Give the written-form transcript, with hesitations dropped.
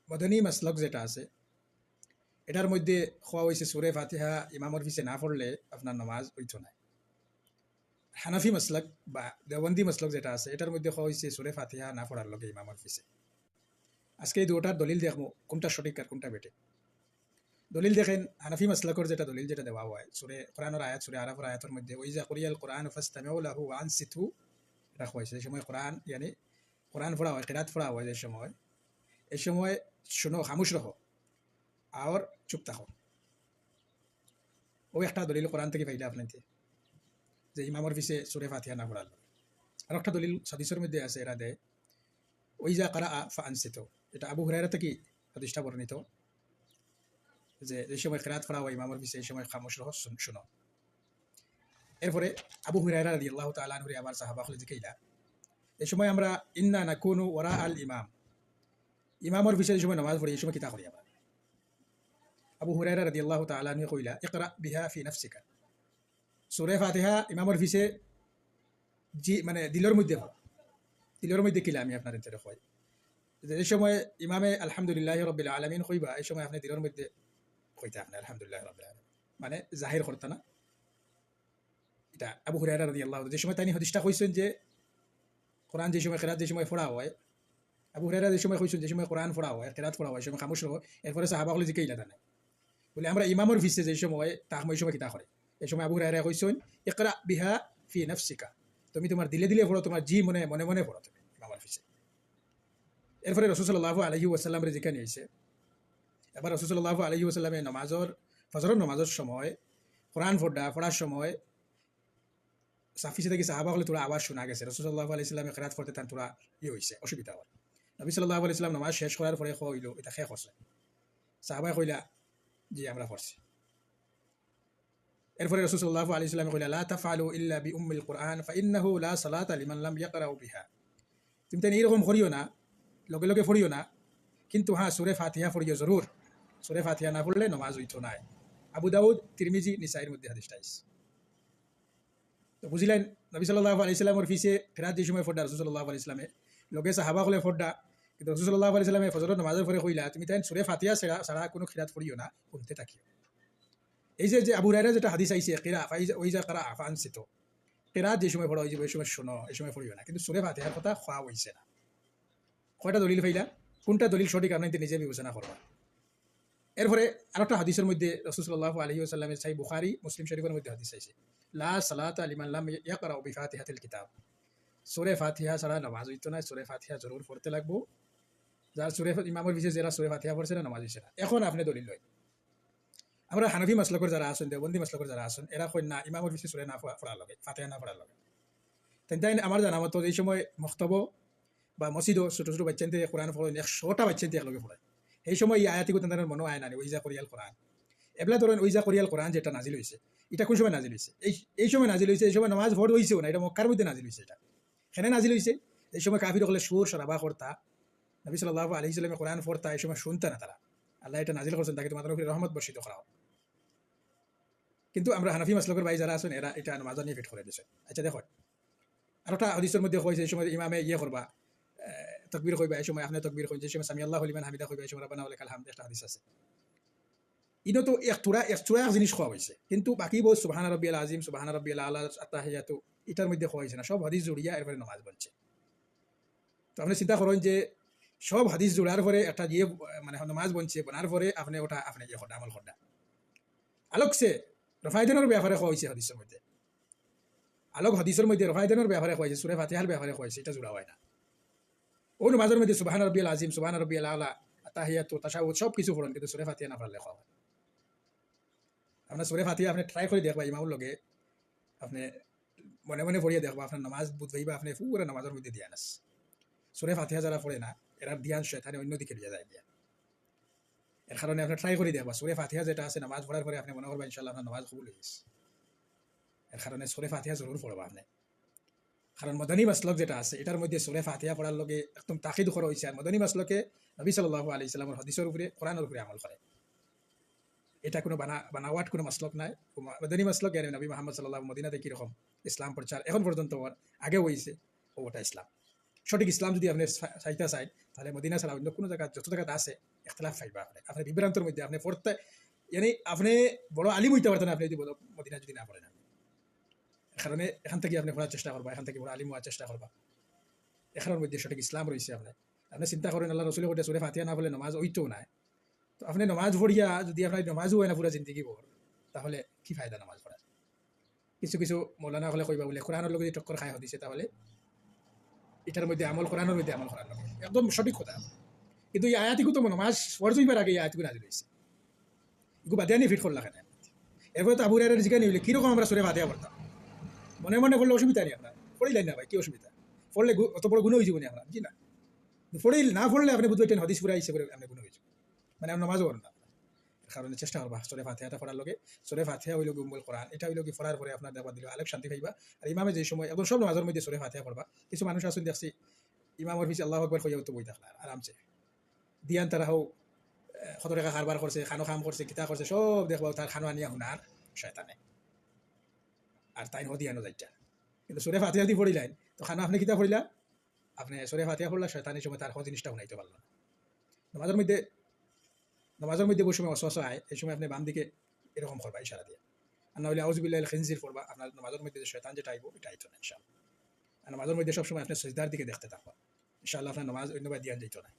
মদনী মাসলক যেটা আছে এটার মধ্যে খোয়া হয়েছে সুরে ফাতিহা ইমামর পিছে না পড়লে আপনার নামাজ হইতো না। হানাফি মাসলক বা দেওবন্দি মাসলক যেটা আছে এটার মধ্যে খোয়া হয়েছে সুরে ফাতিহা না পড়ার লগে ইমামর পিছে। আজকে এই দুটার দলিল দেখবো কোনটা সঠিক আর কোনটা বেটে। দলিল দেখেন হানাফি মাসলাকর যেটা দলিল যেটা দেওয়া হয় সুরে কোরআনের আয়াত সুরে আরাফের আয়াতের মধ্যে ওইজা কুরিয়াল কোরআন ফাসতামিউ লাহু ওয়া আনসিতু রাখা হয়েছে। এই সময় কোরআন ইয়ানি কোরআন পড়া হয় কিরাত পড়া হয় যে সময় এই সময় শুনো খামোশ রহো আর চুপ থাকো। ও একটা দলিল কোরআন থেকে পাইলে আপনাকে যে ইমামর পিছে সুরে ফাতিহা না পড়াল। আর একটা দলিল হাদিসের মধ্যে আছে এরা দেয় ওইজা কারা ফা আনসিতু, এটা আবু হুরায়রা থেকে হাদিসটা বর্ণিত যে এই সময় কিরাত পড়া হয় ইমামর পিছে এই সময় খামোশ রহো শুনো। এরপরে আবু হুরায়রা রাদিয়াল্লাহু তাআলা আনহু আবার সাহাবাগণ জিকাইলা এই সময় আমরা ইন্না নাকুনু ওয়ারা আল ইমাম, ইমামর পিছে সময় নামাজ পড়ি এই সময় কিতা করি আমরা। আবু হুরায়রা রাদিয়াল্লাহু তাআলা আনহু কইলা ইকরা বিহা ফি নাফসিকা, সূরা ফাতিহা ইমামর পিছে জি মানে দিলের মধ্যে পড়ো। দিলের মধ্যে কিলা আমি আপনাদের তেরে কই এই সময় ইমামে আলহামদুলিল্লাহি রাব্বিল আলামিন কইবা এই সময় আপনি দিলের মধ্যে কইতা আপনি আলহামদুলিল্লাহি রাব্বিল আলামিন মানে জাহির করতা না। এটা আবু হুরায়রা রাদিয়াল্লাহু যে সময় তানি হাদিসটা কইছেন যে কোরআন যে সময় কিরাত যে সময় পড়া হয়, আবু হুরায়রা যে সময় কইছেন যে সময় কোরআন পড়া হয় কিরাত পড়া হয় সময় খামোশ রহো। এরপরে সাহাবাগণ জিকাইলা না বলে আমরা ইমামর পিছে যে সময় তাক মই সময় কিতা করে এই সময় আবু হুরায়রা কইছেন ইকরা বিহা ফি নাফসিকা, তুমি তোমার দিলে দিলে পড়ো, তোমার জি মনে মনে মনে পড়ো তুমি ইমামর পিছে। এরপরে রাসূল সাল্লাল্লাহু আলাইহি ওয়াসাল্লামের জিকানি হইছে। এবার রাসূল সাল্লাল্লাহু আলাইহি ওয়াসাল্লামের নামাজের ফজরের নামাজের সময় কোরআন পড়ার সময় সাফিসে থেকে সাহাবাগণ তোরা আওয়াজ শোনা গেছে। রাসূল সাল্লাল্লাহু আলাইহি ওয়াসাল্লামের কিরাত পড়তে তান তোরা হইছে অসুবিধা হয়। নবী সাল্লাল্লাহু আলাইহি ওয়াসাল্লাম নামাজ শেষ করার পরে কইলো এটা শেষ হইছে, সাহাবায়ে কইলা জি আমরা পড়ছি। এরপরে রাসূল সাল্লাল্লাহু আলাইহি ওয়াসাল্লাম কইলা লা তাফআলু ইল্লা বি উম্মিল কুরআন ফাইন্নাহু লা সালাতা লিমান লাম ইয়াকরাউ বিহা, তুমি তাই এরকম করিও না লগে লগে পড়িও না, কিন্তু হ্যাঁ সূরা ফাতিহা পড়িও জরুর, সূরা ফাতিহা না পড়লে নামাজ হইতো না। আবু দাউদ তিরমিজি নিসাইর মধ্যে হাদিসটা আছে। তো বুঝলেন নবী সাল্লাল্লাহু আলাইহি ওয়াসাল্লামের পিছে ফেরাত যে সময় ফোড়া রাসূল সাল্লাল্লাহু আলাইহি ওয়াসাল্লামে লগে সাহাবাগণে ফোড়া, কিন্তু রাসূল সাল্লাল্লাহু আলাইহি ওয়াসাল্লামে ফজরের নামাজের পরে কইলা তুমি তাই সূরা ফাতিহা ছাড়া কোনো খিরাত পড়িও না, শুনতে থাকিও। এই যে আবু হুরায়রা যেটা হাদিস আইছে কিরা ওইজা কারা আনসিত, কিরাত যে সময় পড়া হইছে ওই সময় শোনো এই সময় পড়িও না, কিন্তু সূরা ফাতিহার কথা খোয়া হইছে না। কয়টা দলিল পাইলা, কোনটা দলিল সঠিক আপনি নিজে বিবেচনা করবা। এরপরে আরেকটা হাদিসের মধ্যে রাসূল সাল্লাল্লাহু আলাইহি ওয়াসাল্লামের সহিহ বুখারী মুসলিম শরীফের মধ্যে হাদিস আইছে লা সালাতা লিমান লাম ইয়াকরাউ বিফাতিহাতিল কিতাব, সূরা ফাতিহা ছাড়া নামাজ হইতো না, সূরা ফাতিহা জরুর পড়তে লাগবো। যার সূরা ইমামের পিছে যারা সূরা ফাতিহা পড়ছে না নামাজ হইছে না। এখন আপনি দলিল লয় আমরা হানাফি মাসলাকের যারা আছেন দেওবন্দি মাসলাকের যারা আছেন এরা কই না ইমামের পিছে সূরা না পড়ার লাগে ফাতিহা না পড়ার লাগে। তাই আমার জানা মতো এই সময় মক্তব বা মসজিদও ছোট ছোট বাচ্চাদের কোরআন পড়েন 100টা বাচ্চাদের একলগে পড়ে এই সময় এই আয়াতিগো তাদের মনে হয় না ওইজা করিয়াল কোরআন এবলা ধরেন ওইজা করিয়াল কোরআন যেটা নাজিল হয়েছে এটা কোন সময় নাজিল হয়েছে এই সময় নাজিল হয়েছে এই সময় নামাজ ভোট হয়েছেও না, এটা মক্কার মধ্যে নাজিল হয়েছে। এটা এখানে নাজিল হয়েছে এই সময় কাফির হলে সুর সরাবা করতা, নবী সাল্লাল্লাহু আলাইহি ওয়াসাল্লাম কোরআন পড়তা এই সময় শুনতা না তারা, আল্লাহ এটা নাজিল করছেন তাকে তোমাদের উপরে রহমত বর্ষিত করা। কিন্তু আমরা হানাফি মাসলাকের ভাই যারা আছেন এরা এটা নামাজ নিয়ে ফিট করে দিয়েছে। আচ্ছা দেখো আরেকটা হাদিসের মধ্যে কইছে এই সময় ইমামে করবা তকবীর কইবা এই সময় আপনি তকবীর কইন যে সময় সামি আল্লাহু লিমান হামিদা কইবা এই সময় রাব্বানা ওয়া লাকাল হামদ, একটা হাদিস আছে। ইনো তো একটুরা জিনিস খাওয়া হয়েছে, কিন্তু বাকি বহু সুবহান রাব্বিয়াল আযীম সুবহান রাব্বিয়াল আলা আত্তাহিয়াতু এটার মধ্যে খাওয়া হয়েছে না, সব হাদিস জুড়িয়া এরপরে নামাজ বলছে। তো আপনি চিন্তা করেন যে সব হাদিস জোড়ার পরে একটা যে মানে নামাজ বলছে বনার পরে আপনি ওটা আপনি করটা আমল করটা আলোকসে রফায়দানের ব্যাপারে খাওয়া হয়েছে হাদিসের মধ্যে, আলোক হাদিসের মধ্যে রফায়দানের ব্যাপারে খাওয়া হয়েছে, সূরা ফাতিহার ব্যাপারে খাওয়া হয়েছে, এটা জোড়া হয় না। ও নামাজের মধ্যে সুবহান রাব্বিয়াল আযীম সুবহান রাব্বিয়াল আলা আত্তাহিয়াতু তাশাহুদ সব কিছু পড়েন, কিন্তু সূরা ফাতিহা না পড়লে খাওয়া। আপনার সূরা ফাতিহা আপনি ট্রাই করে দেখবা ইমামুর লগে আপনি মনে মনে পড়িয়ে দেখবা আপনার নামাজ বুঝবাইবা আপনি পুরো নামাজের মধ্যে ধ্যান আছে। সূরা ফাতিহা যারা পড়ে না এরা ধ্যান শয়তানে অন্যদিকে নিয়ে যায় দিয়া, এর কারণে আপনি ট্রাই করে দেখবা সূরা ফাতিহা যেটা আছে নামাজ পড়ার পরে আপনি মনে করবা ইনশাআল্লাহ আপনার নামাজ কবুল হয়ে গেছে। এর কারণে সূরা ফাতিহা জরুর পড়বা আপনি, কারণ মদনী মাসলক যেটা আছে এটার মধ্যে সূরা ফাতিহা পড়ার লগে একদম তাকিদ করা হয়েছে। আর মদনী মাসলকে নবী সাল্লাল্লাহু আলাইহি সাল্লামের হাদিসের উপরে কোরআনের উপরে আমল করে, এটা কোনো বানাওয়াট কোনো মাসলক নাই। মদনী মাসলক এর নবী মুহাম্মদ সাল্লাল্লাহু মদিনাতে কীরকম ইসলাম প্রচার এখন পর্যন্ত আগে হয়েছে ওটা ইসলাম। সঠিক ইসলাম যদি আপনি চাইতে চাই তাহলে মদিনা ছাড়া অন্য কোনো জায়গা যত জায়গাতে আছে ইখতলাফ পাইবা আপনি বিভ্রান্তর মধ্যে আপনি পড়তে মানে আপনি বড় আলিম হইতে পারতেন আপনি যদি মদিনা যদি না পড়েন কারণে এখান থেকে আপনি পড়ার চেষ্টা করবা এখান থেকে বড় আলিম হওয়ার চেষ্টা করবা এখানের মধ্যে সঠিক ইসলাম রয়েছে আপনি চিন্তা করেন আল্লাহ রসুলের কোটে সূরা ফাতিহা না বলে নমাজ ওইটাও নাই তো আপনি নমাজ পড়িয়া যদি আপনার নমাজও হয় না পুরা জিন্দগি ভর তাহলে কি ফায়দা নামাজ পড়ার কিছু কিছু মৌলানা হলে কইবা বলে কোরআনের লগে টক্কর খাই দিছে তাহলে এটার মধ্যে আমল কোরআনের মধ্যে আমল করার লগে একদম সঠিক কথা কিন্তু এই আয়াতিকু তো নমাজ ফরজ হইবার আগে এই আয়াতগুলো নাজিল হয়েছে এগুলো বাদে আনি ফিট করলা কেন এরপরে তো আবু হুরায়রার জিজ্ঞাসা নিলে কিরকম আমরা সূরা ফাতিহা পড়তাম মনে মনে করলে অসুবিধা নেই আপনার পড়িলেন না ভাই কি অসুবিধা পড়লে অত বড় গুণ হয়ে যাবো না আপনার জি না পড়িল না পড়লে আপনি বুঝবেন হদিস পুরা হিসেবে আপনি গুণ হয়ে যাবে মানে আপনি নামাজও করেন না কারণে চেষ্টা করবা সূরা ফাতিহাটা পড়ার লগে সূরা ফাতিহা হইল উম্মুল কোরআন এটা হইল কি পড়ার পরে আপনার দেওয়া দিলে আলেক শান্তি পাইবা আর ইমামে যে সময় একদম সব নামাজের মধ্যে সূরা ফাতিহা পড়বা কিছু মানুষ আসলে দেখছি ইমামের পিছে আল্লাহু আকবার কইয়া তো বই থাকলা আরামসে দিয়ান তারা হোক কত টাকা কারবার করছে খানো খাম করছে কিতা করছে সব দেখবা তার খানো আনিয়া হুনার শয়তানে আর তাই হদিয়ানো যাইটা কিন্তু সূরা ফাতিহা দি পড়িলেন তো খানো আপনি কিতা পড়িলা আপনি সূরা ফাতিহা পড়লা শয়তানের সময় তার জিনিসটা হুনাইতে পারল না নামাজের মধ্যে বসে অসহস আয় এই সময় আপনি বাম দিকে এরকম করবা ইশারা দিয়ে আর না হলে আউযুবিল্লাহিল খিনজির পড়বা আপনার নামাজের মধ্যে যে শয়তান যেটা আইব এটা আইতো না ইনশাআল্লাহ আর নামাজের মধ্যে সবসময় আপনি সিজদার দিকে দেখতে থাকবা ইনশাআল্লাহ আপনার নামাজ অন্যবার দিয়া যাইতো না